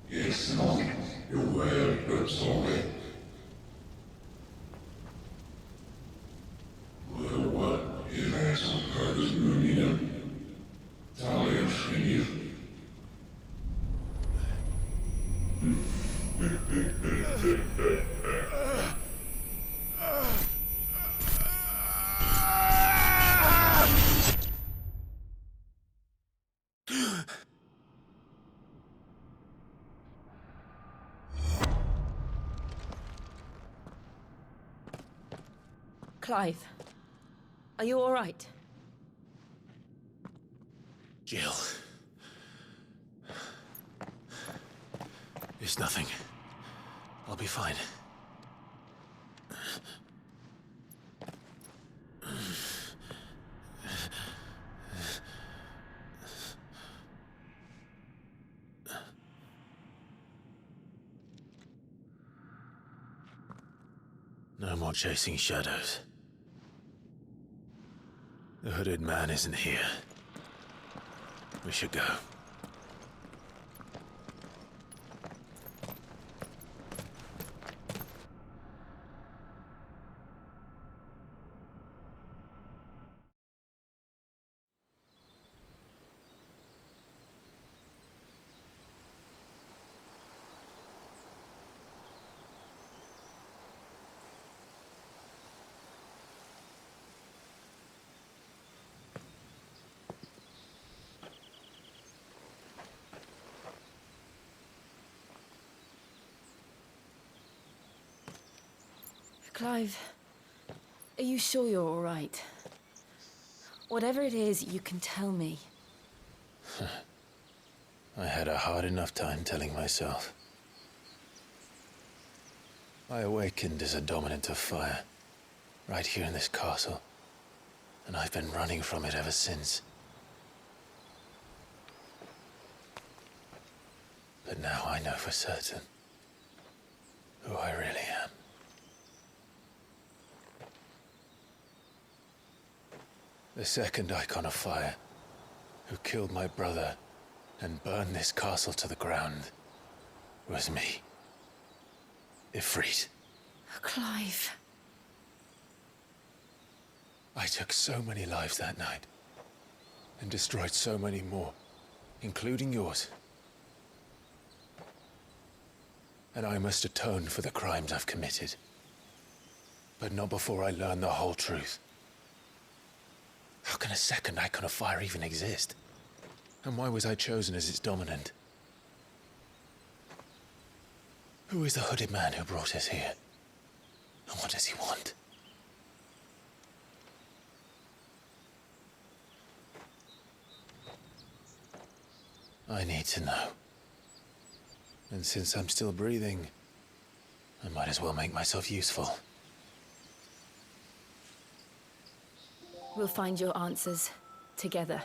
Yes, no, you're well, NotSoElite. Well, what? It has some purpose, Munina. Talia, Shinny. Clive, are you all right? Jill. It's nothing. I'll be fine. No more chasing shadows. The hooded man isn't here. We should go. Clive, are you sure you're all right? Whatever it is, you can tell me. I had a hard enough time telling myself. I awakened as a dominant of fire, right here in this castle, and I've been running from it ever since. But now I know for certain who I really am. The second icon of fire, who killed my brother and burned this castle to the ground, was me. Ifrit. Clive. I took so many lives that night, and destroyed so many more, including yours. And I must atone for the crimes I've committed. But not before I learn the whole truth. How can a second icon of fire even exist? And why was I chosen as its dominant? Who is the hooded man who brought us here? And what does he want? I need to know. And since I'm still breathing, I might as well make myself useful. We'll find your answers together.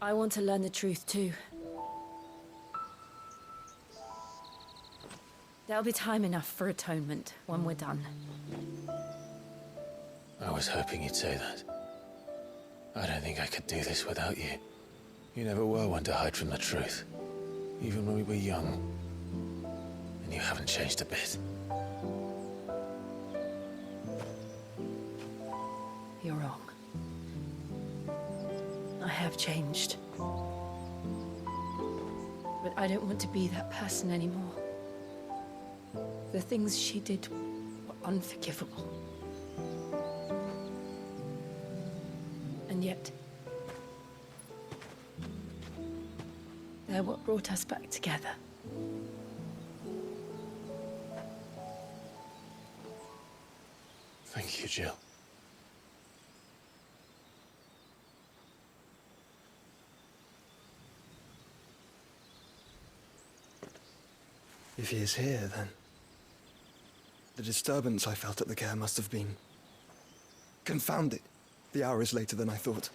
I want to learn the truth too. There'll be time enough for atonement when we're done. I was hoping you'd say that. I don't think I could do this without you. You never were one to hide from the truth, even when we were young. And you haven't changed a bit. You're wrong. I have changed. But I don't want to be that person anymore. The things she did were unforgivable. And yet, they're what brought us back together. Thank you, Jill. If he is here, then the disturbance I felt at the care must have been confounded. The hour is later than I thought.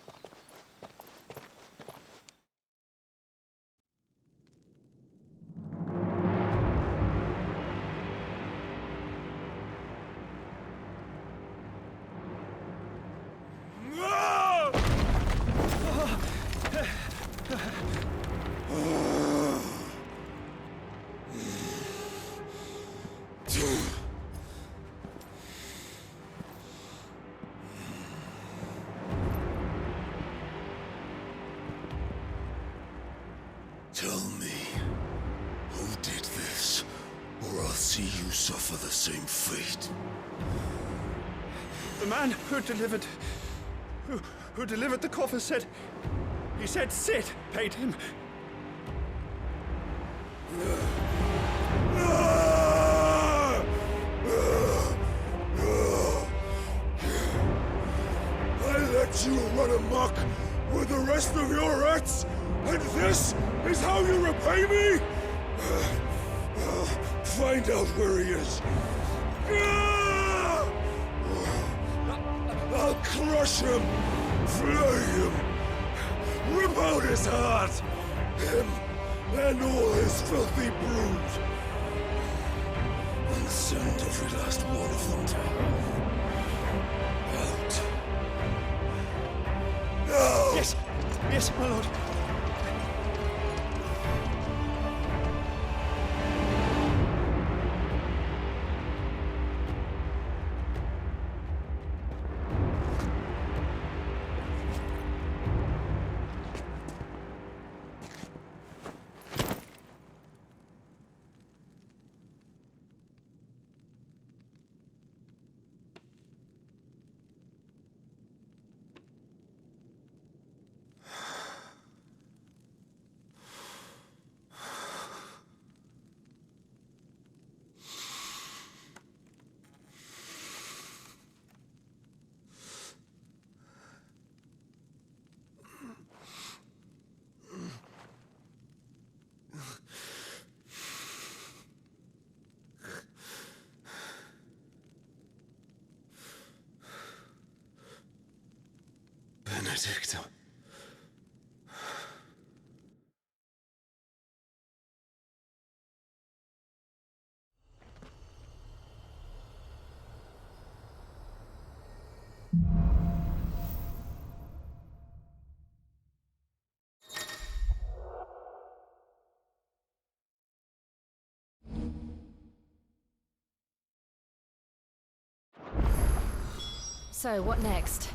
see you suffer the same fate. The man who delivered the coffer said... He said Sid paid him. I let you run amok with the rest of your rats, and this is how you repay me? Find out where he is. I'll crush him, flay him, rip out his heart, him and all his filthy brood, and send every last one of them to hell. Out. Now! Yes, yes, my lord. Benedicta. So, what next?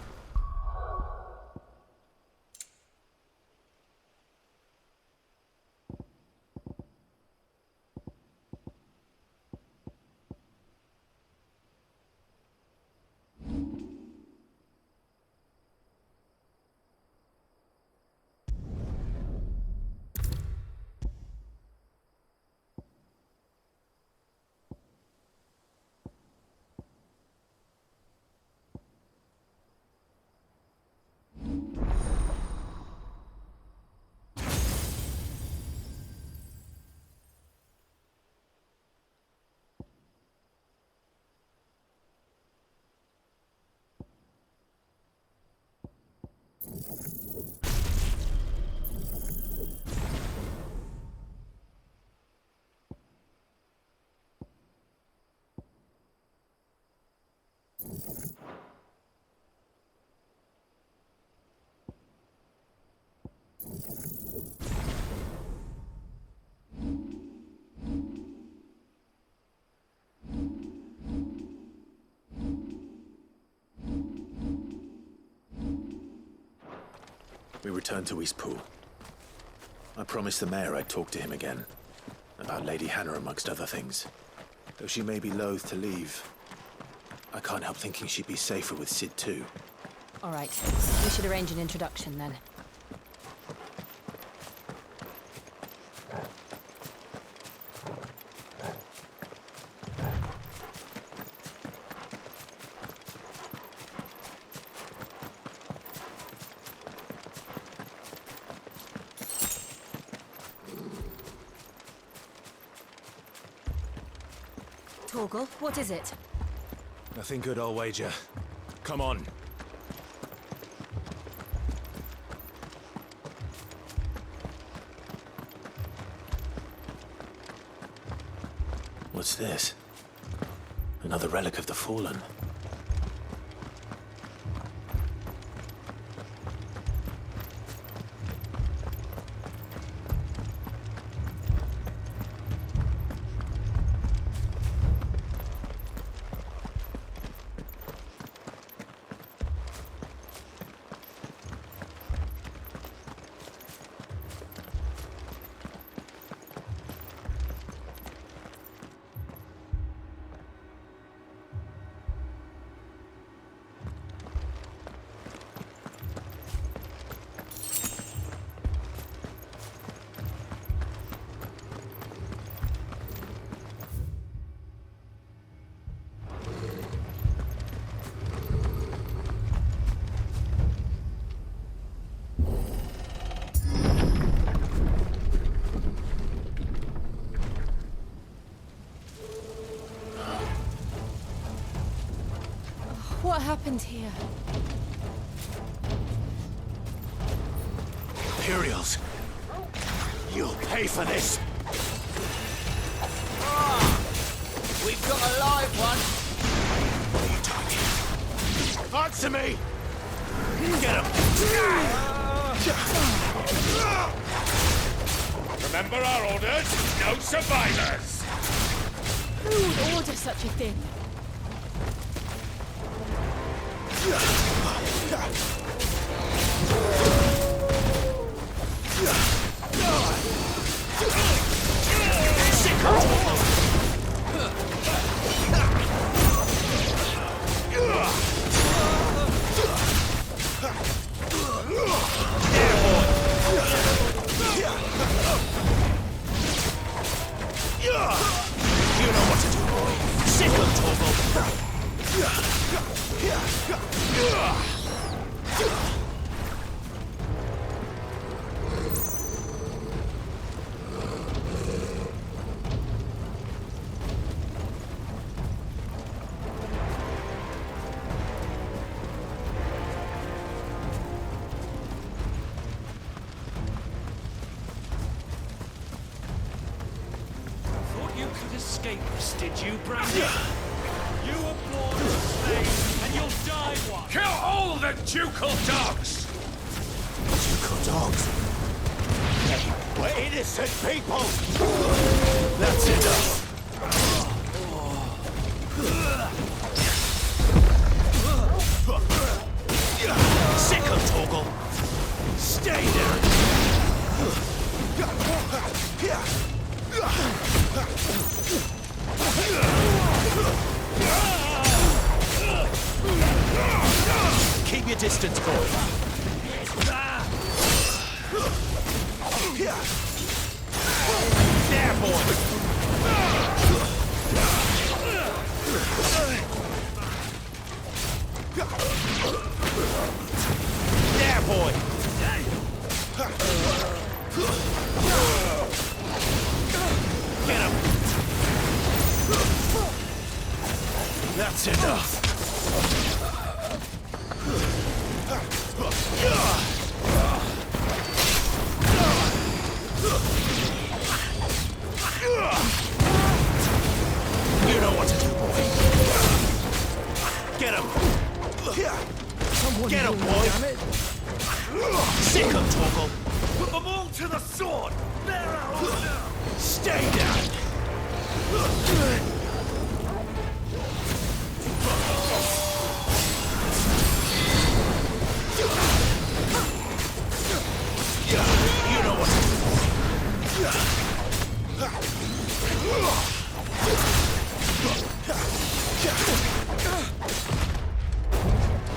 We returned to Eastpool. I promised the mayor I'd talk to him again. About Lady Hannah, amongst other things. Though she may be loath to leave, I can't help thinking she'd be safer with Sid too. All right, we should arrange an introduction then. Torgal, what is it? Nothing good, I'll wager. Come on. What's this? Another relic of the Fallen. What happened here? Imperials. You'll pay for this. We've got a live one. What are you doing? Answer me! Get him! Remember our orders? No survivors! Who would order such a thing? You know what to do, boy. Sick of Torval. Thought you could escape us, did you, Brandy? You were born a slave, and you'll die one. Kill all the ducal dogs! Ducal dogs. We're innocent people. That's enough. Sick of Torgal. Stay there. Keep your distance, boy. There, boy. There, boy. Get him. That's enough. You know what to do, boy. Get him. Get him, boy. Sick of Torgal. Put them all to the sword! They're our order! Stay down. You know what to do, boy.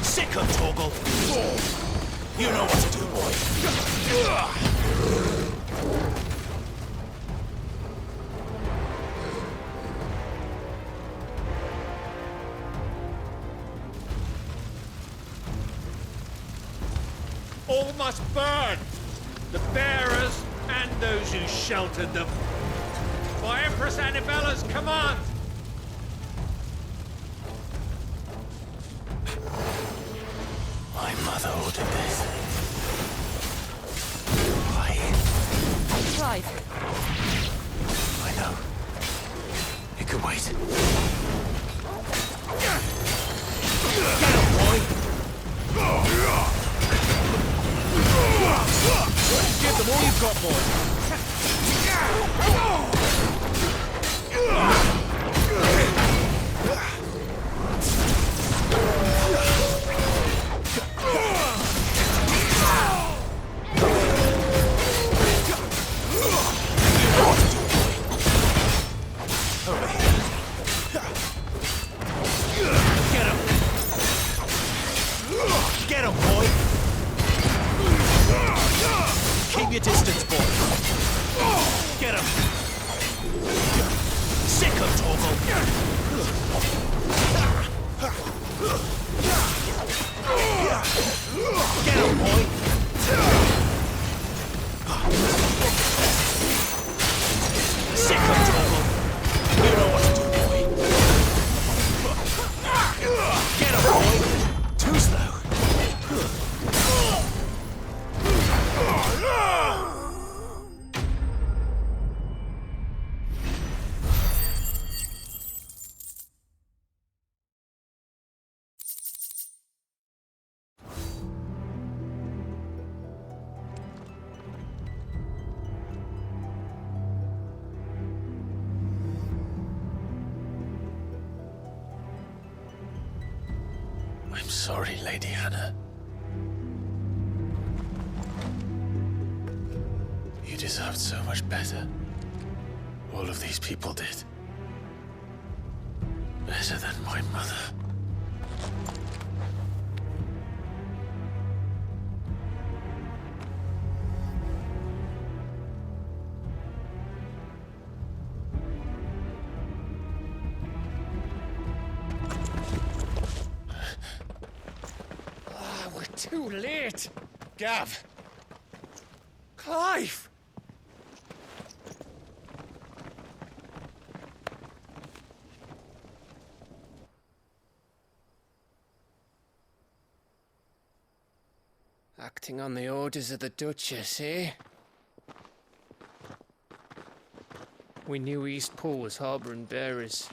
Sick of Torgal. You know what to do, boy. All must burn. The bearers and those who sheltered them. By Empress Annibella's command. My mother ordered this. Why? Clive, I know. It could wait. Get him, boy! Give them all you've got, boy. Get him, boy! Keep your distance, boy. Get him! Sick of Torgal! Get him, boy! Sick of Torgal! You know what to do, boy! Get him, boy! sorry, Lady Hannah. You deserved so much better. All of these people did. Better than my mother. We're too late. Gav! Clive! Acting on the orders of the Duchess, eh? We knew Eastpool was harbouring bearers.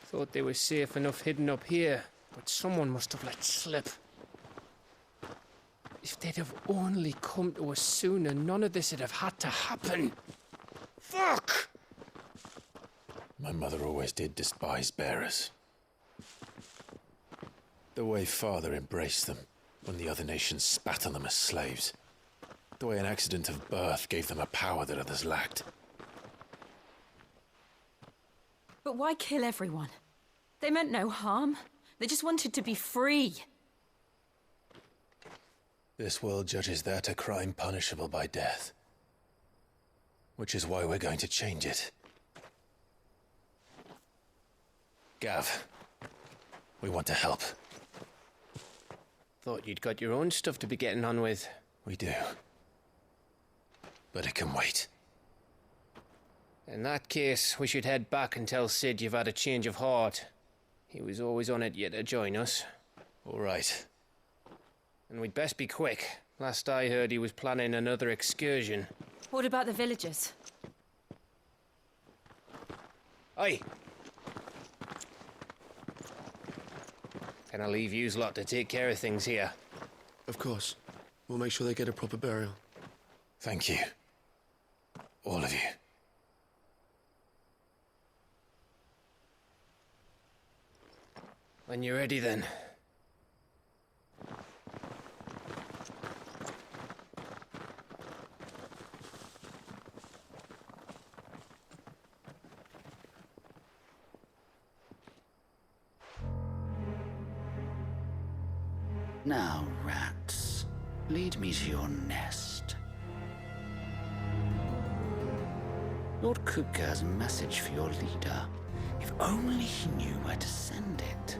Thought they were safe enough hidden up here, but someone must have let slip. If they'd have only come to us sooner, none of this would have had to happen. Fuck! My mother always did despise bearers. The way Father embraced them when the other nations spat on them as slaves. The way an accident of birth gave them a power that others lacked. But why kill everyone? They meant no harm. They just wanted to be free. This world judges that a crime punishable by death. Which is why we're going to change it. Gav, we want to help. Thought you'd got your own stuff to be getting on with. We do. But it can wait. In that case, we should head back and tell Sid you've had a change of heart. He was always on it yet to join us. All right. And we'd best be quick. Last I heard, he was planning another excursion. What about the villagers? Aye. Can I leave yous lot to take care of things here? Of course. We'll make sure they get a proper burial. Thank you. All of you. When you're ready, then. Now, rats, lead me to your nest. Lord Kupka has a message for your leader. If only he knew where to send it.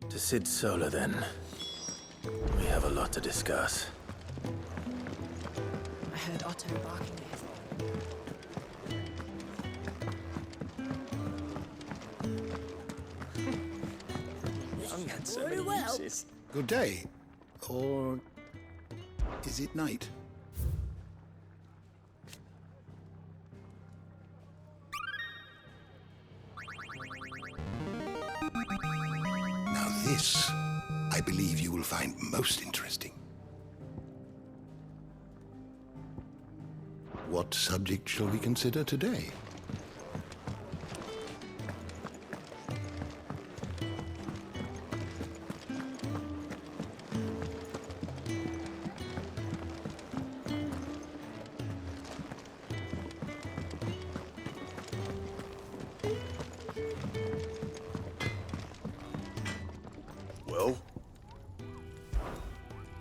To Sid Solar, then. We have a lot to discuss. I heard Otto barking Very well. Good day. Or is it night? Now this, I believe you will find most interesting. What subject shall we consider today? Well?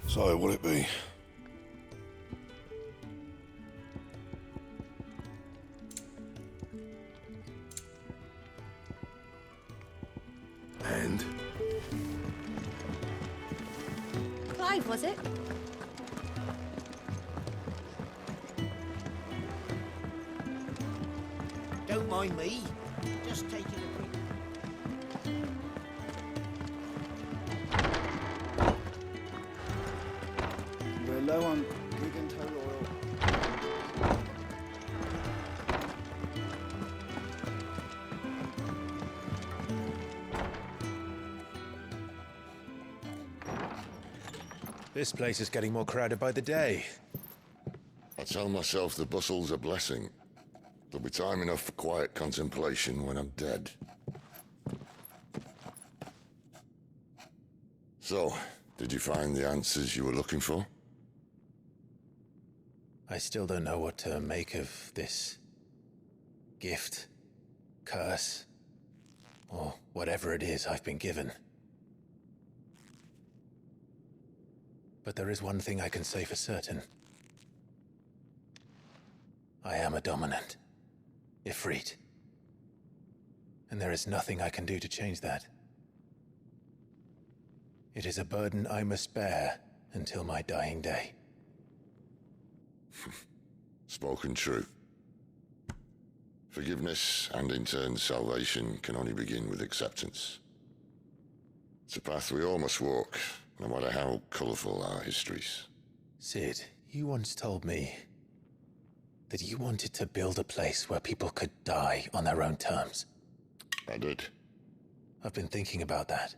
So, what'll it be? And? Clive! Clive, was it? Don't mind me. Just taking a quick... We're low on gig and tow oil. This place is getting more crowded by the day. I tell myself the bustle's a blessing. There'll be time enough for quiet contemplation when I'm dead. So, did you find the answers you were looking for? I still don't know what to make of this gift, curse, or whatever it is I've been given. But there is one thing I can say for certain. I am a dominant, Ifrit. And there is nothing I can do to change that. It is a burden I must bear until my dying day. Spoken true. Forgiveness, and in turn salvation, can only begin with acceptance. It's a path we all must walk, no matter how colourful our histories. Sid, you once told me that you wanted to build a place where people could die on their own terms. I did. I've been thinking about that.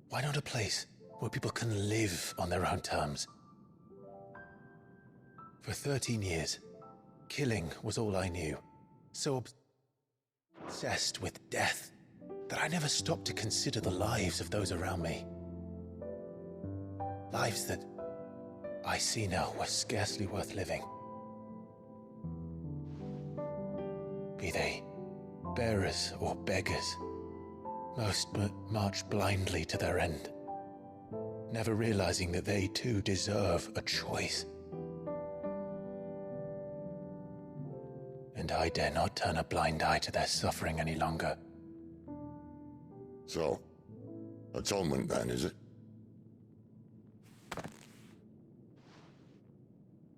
Why not a place where people can live on their own terms? For 13 years, killing was all I knew. So obsessed with death that I never stopped to consider the lives of those around me. Lives that I see now were scarcely worth living. Be they bearers or beggars, most march blindly to their end, never realizing that they too deserve a choice. And I dare not turn a blind eye to their suffering any longer. So, atonement then, is it?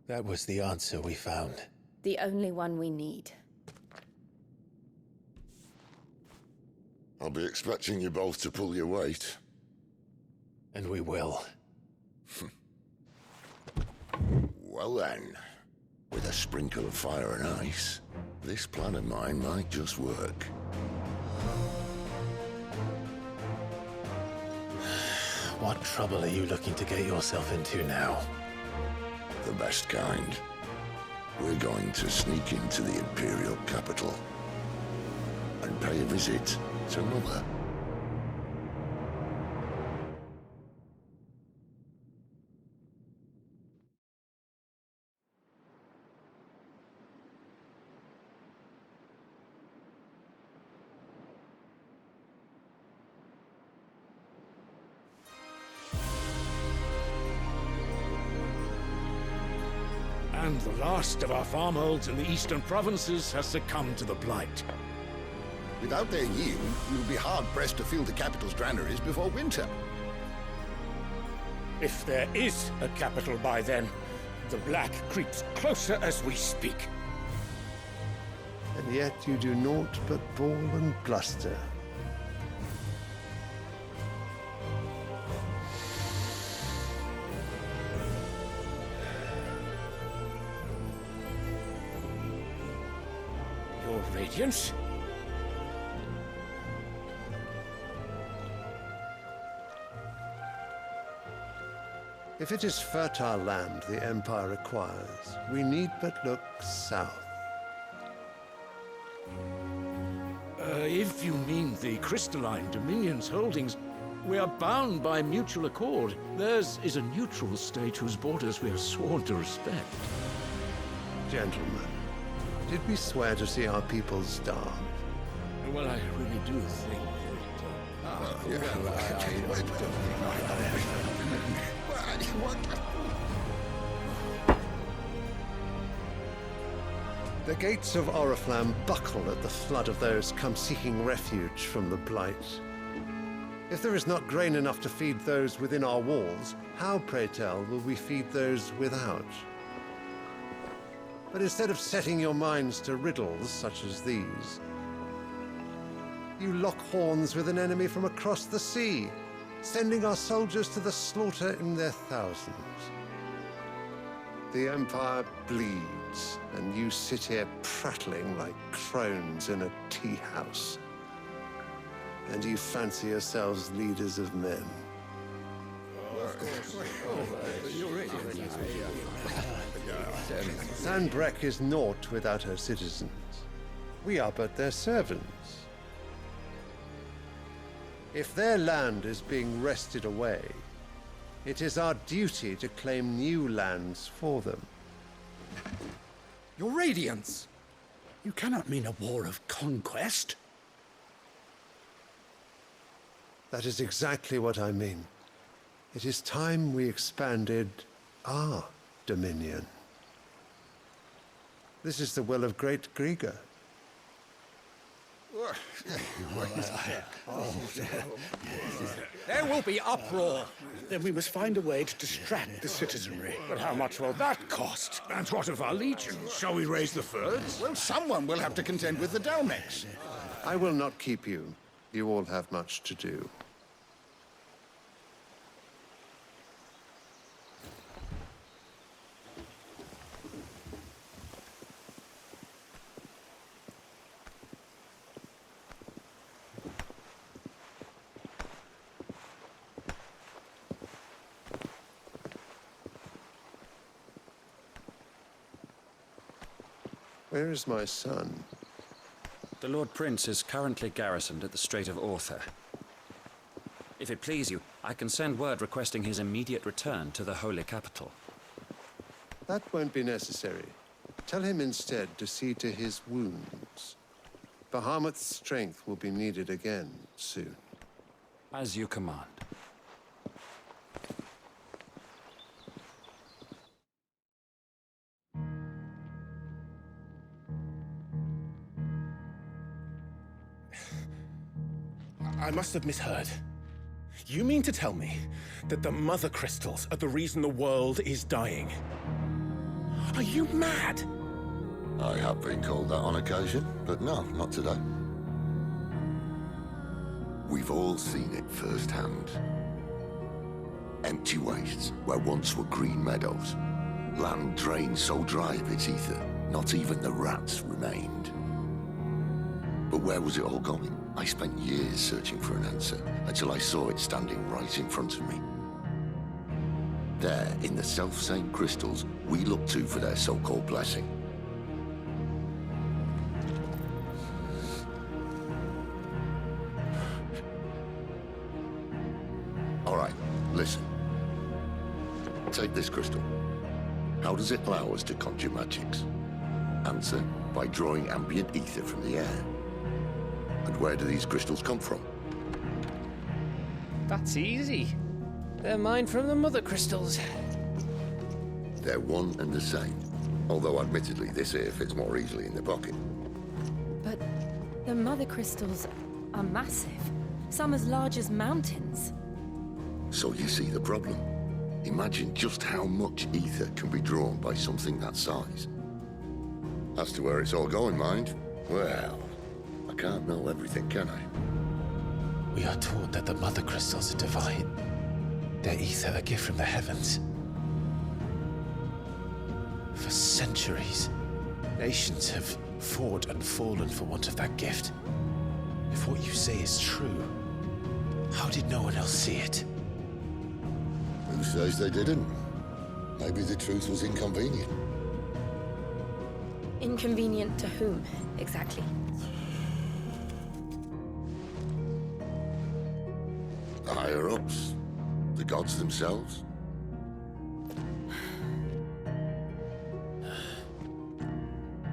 That was the answer we found. The only one we need. I'll be expecting you both to pull your weight. And we will. Well then, with a sprinkle of fire and ice, this plan of mine might just work. What trouble are you looking to get yourself into now? The best kind. We're going to sneak into the Imperial capital and pay a visit to Mother. And the last of our farmholds in the eastern provinces has succumbed to the blight. Without their yield, we will be hard-pressed to fill the capital's granaries before winter. If there is a capital by then, the black creeps closer as we speak. And yet you do naught but bawl and bluster. Your Radiance? If it is fertile land the Empire requires, we need but look south. If you mean the crystalline Dominion's holdings, we are bound by mutual accord. Theirs is a neutral state whose borders we are sworn to respect. Gentlemen, did we swear to see our people starve? Well, I really do think The gates of Oriflamme buckle at the flood of those come seeking refuge from the Blight. If there is not grain enough to feed those within our walls, how, pray tell, will we feed those without? But instead of setting your minds to riddles such as these, you lock horns with an enemy from across the sea, sending our soldiers to the slaughter in their thousands. The Empire bleeds, and you sit here prattling like crones in a tea house. And you fancy yourselves leaders of men. Sandbreck is naught without her citizens. We are but their servants. If their land is being wrested away, it is our duty to claim new lands for them. Your Radiance! You cannot mean a war of conquest. That is exactly what I mean. It is time we expanded our dominion. This is the will of great Grieger. There will be uproar. Then we must find a way to distract the citizenry. But how much will that cost? And what of our legions? Shall we raise the thirds? Well, someone will have to contend with the Dalmex. I will not keep you. You all have much to do. Where is my son? The Lord Prince is currently garrisoned at the Strait of Arthur. If it please you, I can send word requesting his immediate return to the Holy Capital. That won't be necessary. Tell him instead to see to his wounds. Bahamut's strength will be needed again soon. As you command. I must have misheard. You mean to tell me that the Mother Crystals are the reason the world is dying? Are you mad? I have been called that on occasion, but no, not today. We've all seen it firsthand. Empty wastes where once were green meadows. Land drained so dry of its ether, not even the rats remained. But where was it all going? I spent years searching for an answer, until I saw it standing right in front of me. There, in the self-same crystals we look to for their so-called blessing. All right, listen. Take this crystal. How does it allow us to conjure magics? Answer, by drawing ambient ether from the air. And where do these crystals come from? That's easy. They're mine from the Mother Crystals. They're one and the same. Although admittedly this here fits more easily in the pocket. But the Mother Crystals are massive. Some as large as mountains. So you see the problem. Imagine just how much ether can be drawn by something that size. As to where it's all going, mind? Well, I can't know everything, can I? We are taught that the Mother Crystals are divine. Their ether a gift from the heavens. For centuries, nations have fought and fallen for want of that gift. If what you say is true, how did no one else see it? Who says they didn't? Maybe the truth was inconvenient. Inconvenient to whom, exactly? The higher-ups? The gods themselves?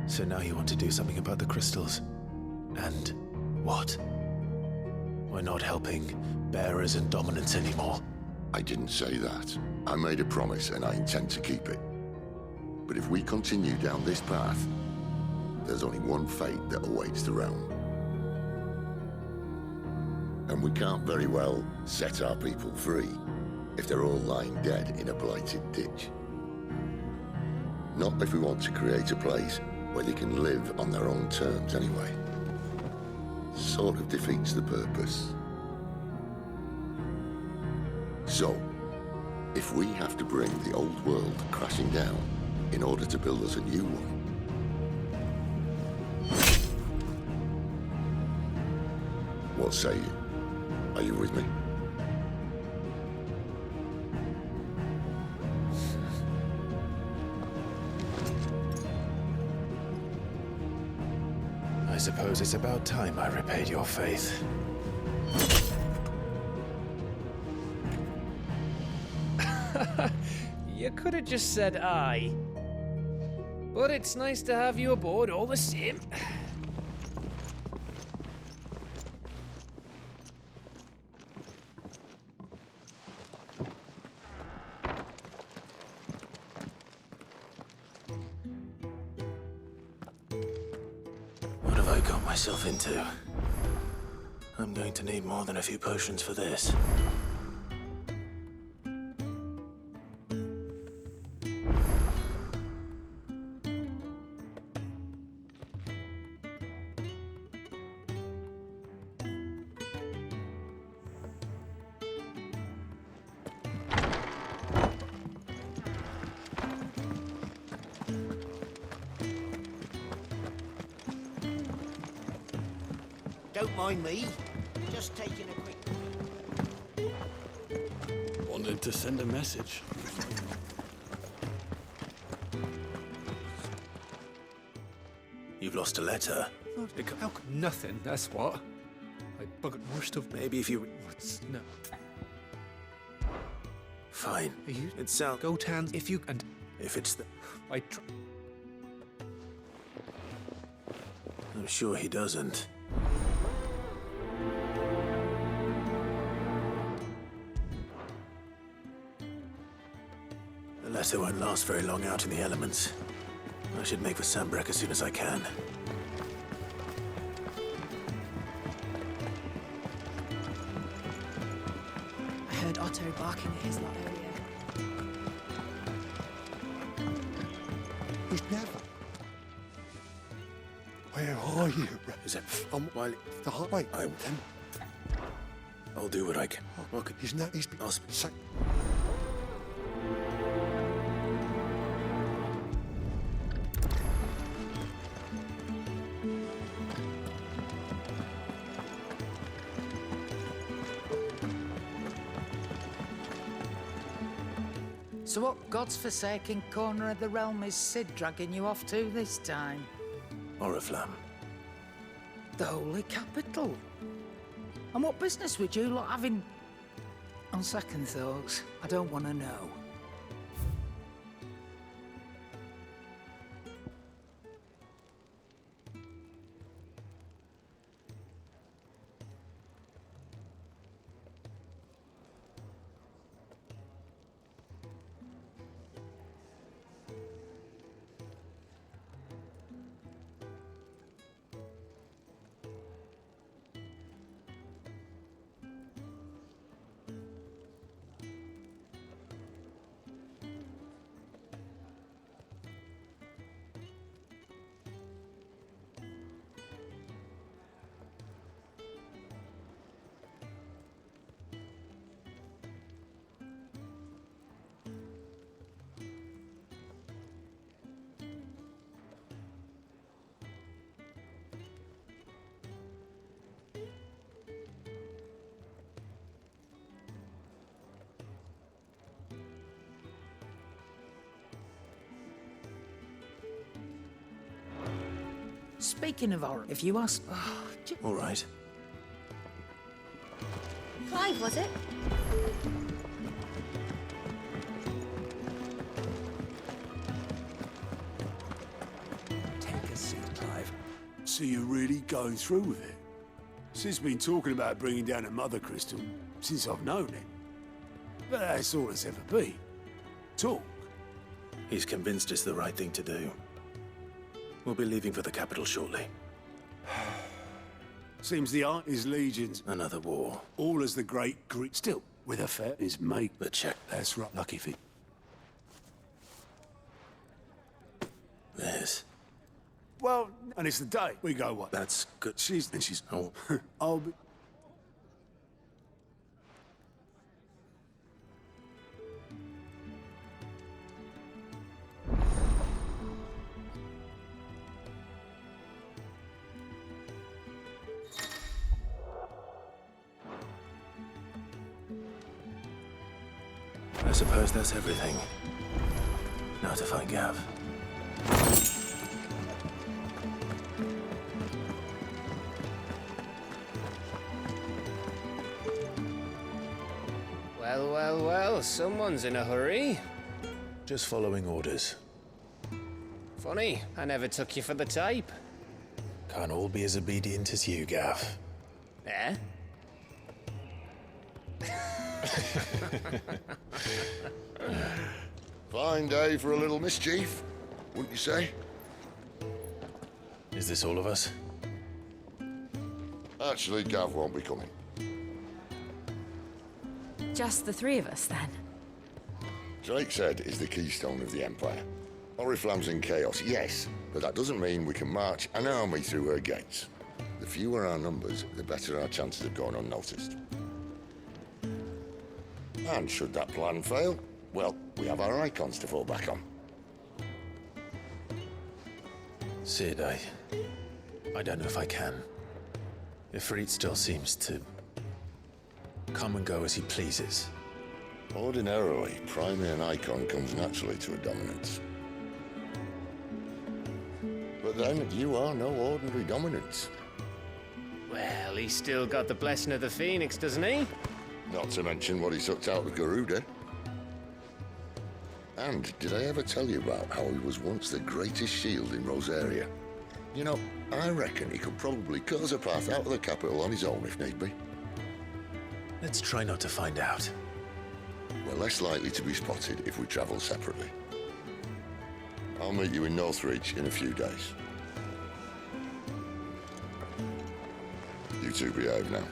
So now you want to do something about the crystals? And what? We're not helping bearers and dominants anymore. I didn't say that. I made a promise and I intend to keep it. But if we continue down this path, there's only one fate that awaits the realm. And we can't very well set our people free if they're all lying dead in a blighted ditch. Not if we want to create a place where they can live on their own terms anyway. Sort of defeats the purpose. So, if we have to bring the old world crashing down in order to build us a new one, what say you? Are you with me? I suppose it's about time I repaid your faith. You could have just said aye. But it's nice to have you aboard all the same. What have I got myself into? I'm going to need more than a few potions for this. Don't mind me. Just taking a quick... Wanted to send a message. You've lost a letter. Nothing, that's what. I buggered more stuff. Maybe if you... No. Fine. Are you... It sounds... Go Tans, if you... And... If it's the... I'm sure he doesn't. The letter won't last very long out in the elements. I should make for Sambrek as soon as I can. I heard Otto barking at his lot earlier. He's never. Where are you? Is it... While the highway. I'll do what I can. Look, he's not. He's. So what God's forsaken corner of the realm is Sid dragging you off to this time? Oriflamme. The Holy Capital. And what business would you lot have in... On second thoughts, I don't want to know. Speaking of horror, if you ask... All right. Clive, was it? Take a seat, Clive. So you're really going through with it? Sid's been talking about bringing down a mother crystal since I've known him. But that's all it's ever been. Talk. He's convinced it's the right thing to do. We'll be leaving for the capital shortly. Seems the art is legions. Another war. All as the great Greek. Still, with a fair is mate. But check. That's right. Lucky for you. This. Well, and it's the day. We go what? That's good. She's... Oh. I'll be... I suppose that's everything. Now to find Gav. Well, well, well, someone's in a hurry. Just following orders. Funny, I never took you for the type. Can't all be as obedient as you, Gav. Eh? Fine day for a little mischief, wouldn't you say? Is this all of us? Actually, Gav won't be coming. Just the three of us, then? Drake's Head is the keystone of the Empire. Oriflamme's in chaos, yes, but that doesn't mean we can march an army through her gates. The fewer our numbers, the better our chances of going unnoticed. And should that plan fail, well, we have our icons to fall back on. Sid, I don't know if I can. Ifrit still seems to come and go as he pleases. Ordinarily, priming an icon comes naturally to a dominance. But then, you are no ordinary dominance. Well, he's still got the blessing of the Phoenix, doesn't he? Not to mention what he sucked out of Garuda. And did I ever tell you about how he was once the greatest shield in Rosaria? You know, I reckon he could probably cut us a path out of the capital on his own if need be. Let's try not to find out. We're less likely to be spotted if we travel separately. I'll meet you in Northreach in a few days. You two behave now.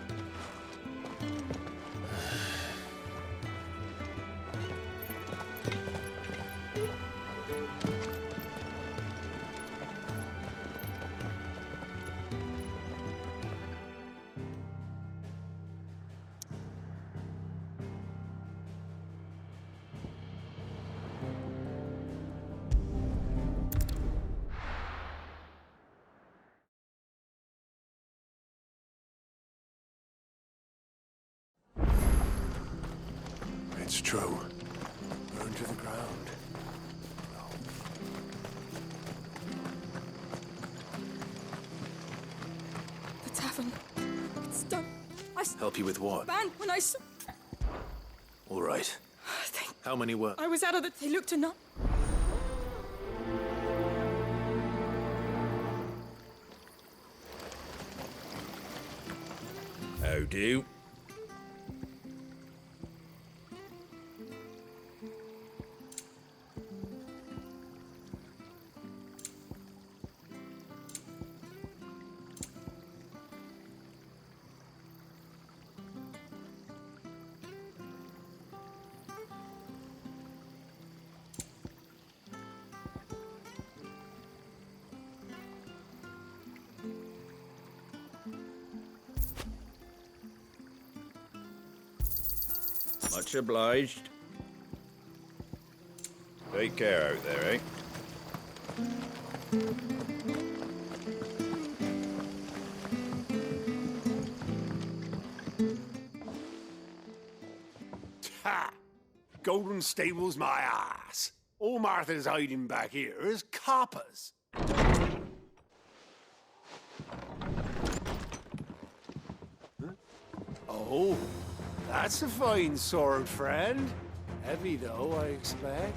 It's true. Burn to the ground. The tavern. It's done. Help you with what? Man, when I saw... All right. How many were? I was out of the... They looked enough. How do? Much obliged. Take care out there, eh? Ha! Golden Stable's my ass. All Martha's hiding back here is coppers. Huh? Oh, that's a fine sword, friend. Heavy, though, I expect.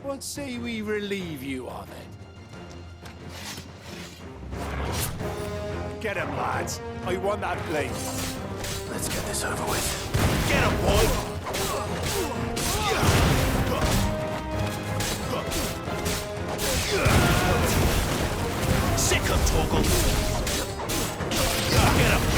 What say we relieve you of it? Get him, lads. I want that blade. Let's get this over with. Get him, boy! Sick of Torgal! Get him!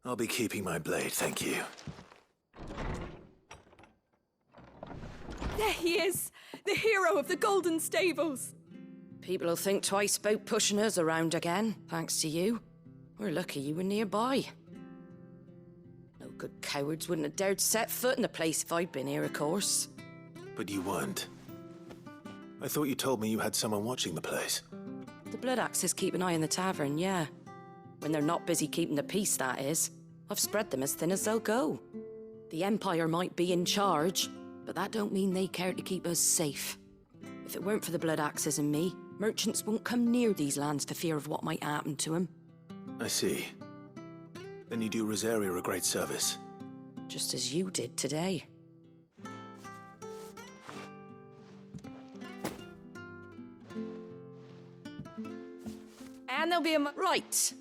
I'll be keeping my blade, thank you. There he is! The hero of the Golden Stables! People will think twice about pushing us around again, thanks to you. We're lucky you were nearby. No good cowards wouldn't have dared set foot in the place if I'd been here, of course. But you weren't. I thought you told me you had someone watching the place. The Blood Axes keep an eye on the tavern, yeah. When they're not busy keeping the peace, that is. I've spread them as thin as they'll go. The Empire might be in charge, but that don't mean they care to keep us safe. If it weren't for the Blood Axes and me, merchants won't come near these lands for fear of what might happen to them. I see. Then you do Rosaria a great service. Just as you did today. And there'll be a Right!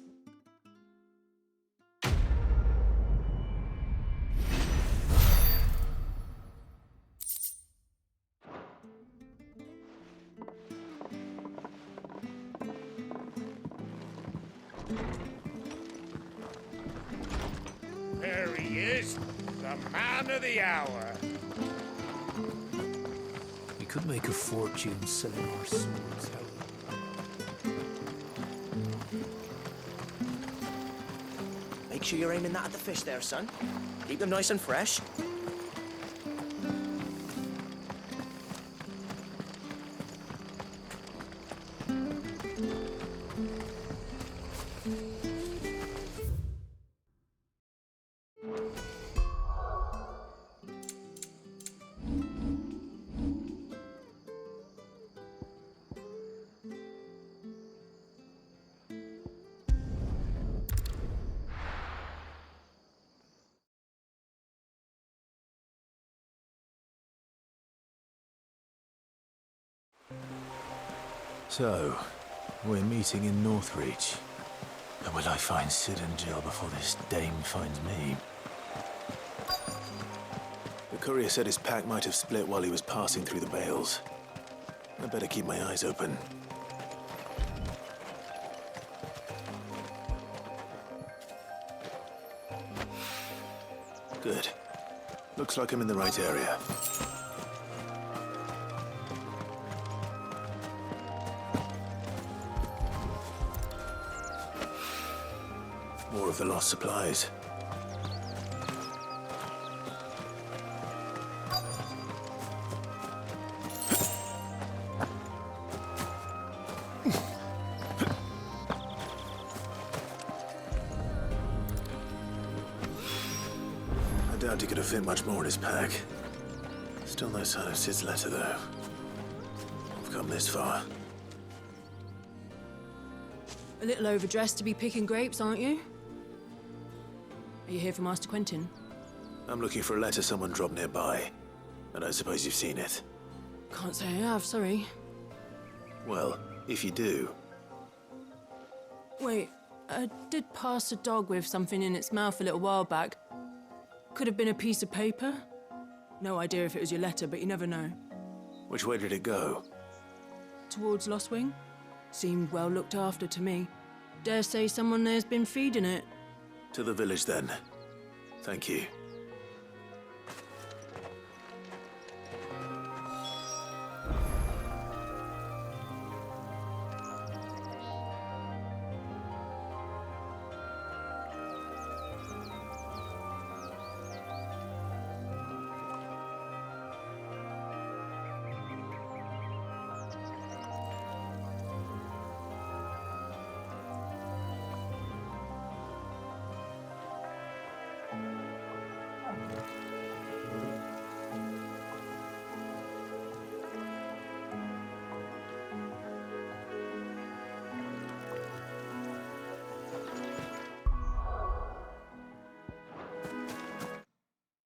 There he is, the man of the hour. We could make a fortune selling our swords. Make sure you're aiming that at the fish there, son. Keep them nice and fresh. So, we're meeting in Northreach. But will I find Sid and Jill before this dame finds me? The courier said his pack might have split while he was passing through the bales. I better keep my eyes open. Good. Looks like I'm in the right area. More of the lost supplies. I doubt he could have fit much more in his pack. Still no sign of Sid's letter, though. I've come this far. A little overdressed to be picking grapes, aren't you? Are you here for Master Quentin? I'm looking for a letter someone dropped nearby. And I suppose you've seen it. Can't say I have, sorry. Well, if you do... Wait, I did pass a dog with something in its mouth a little while back. Could have been a piece of paper. No idea if it was your letter, but you never know. Which way did it go? Towards Lostwing? Seemed well looked after to me. Dare say someone there's been feeding it. To the village, then. Thank you.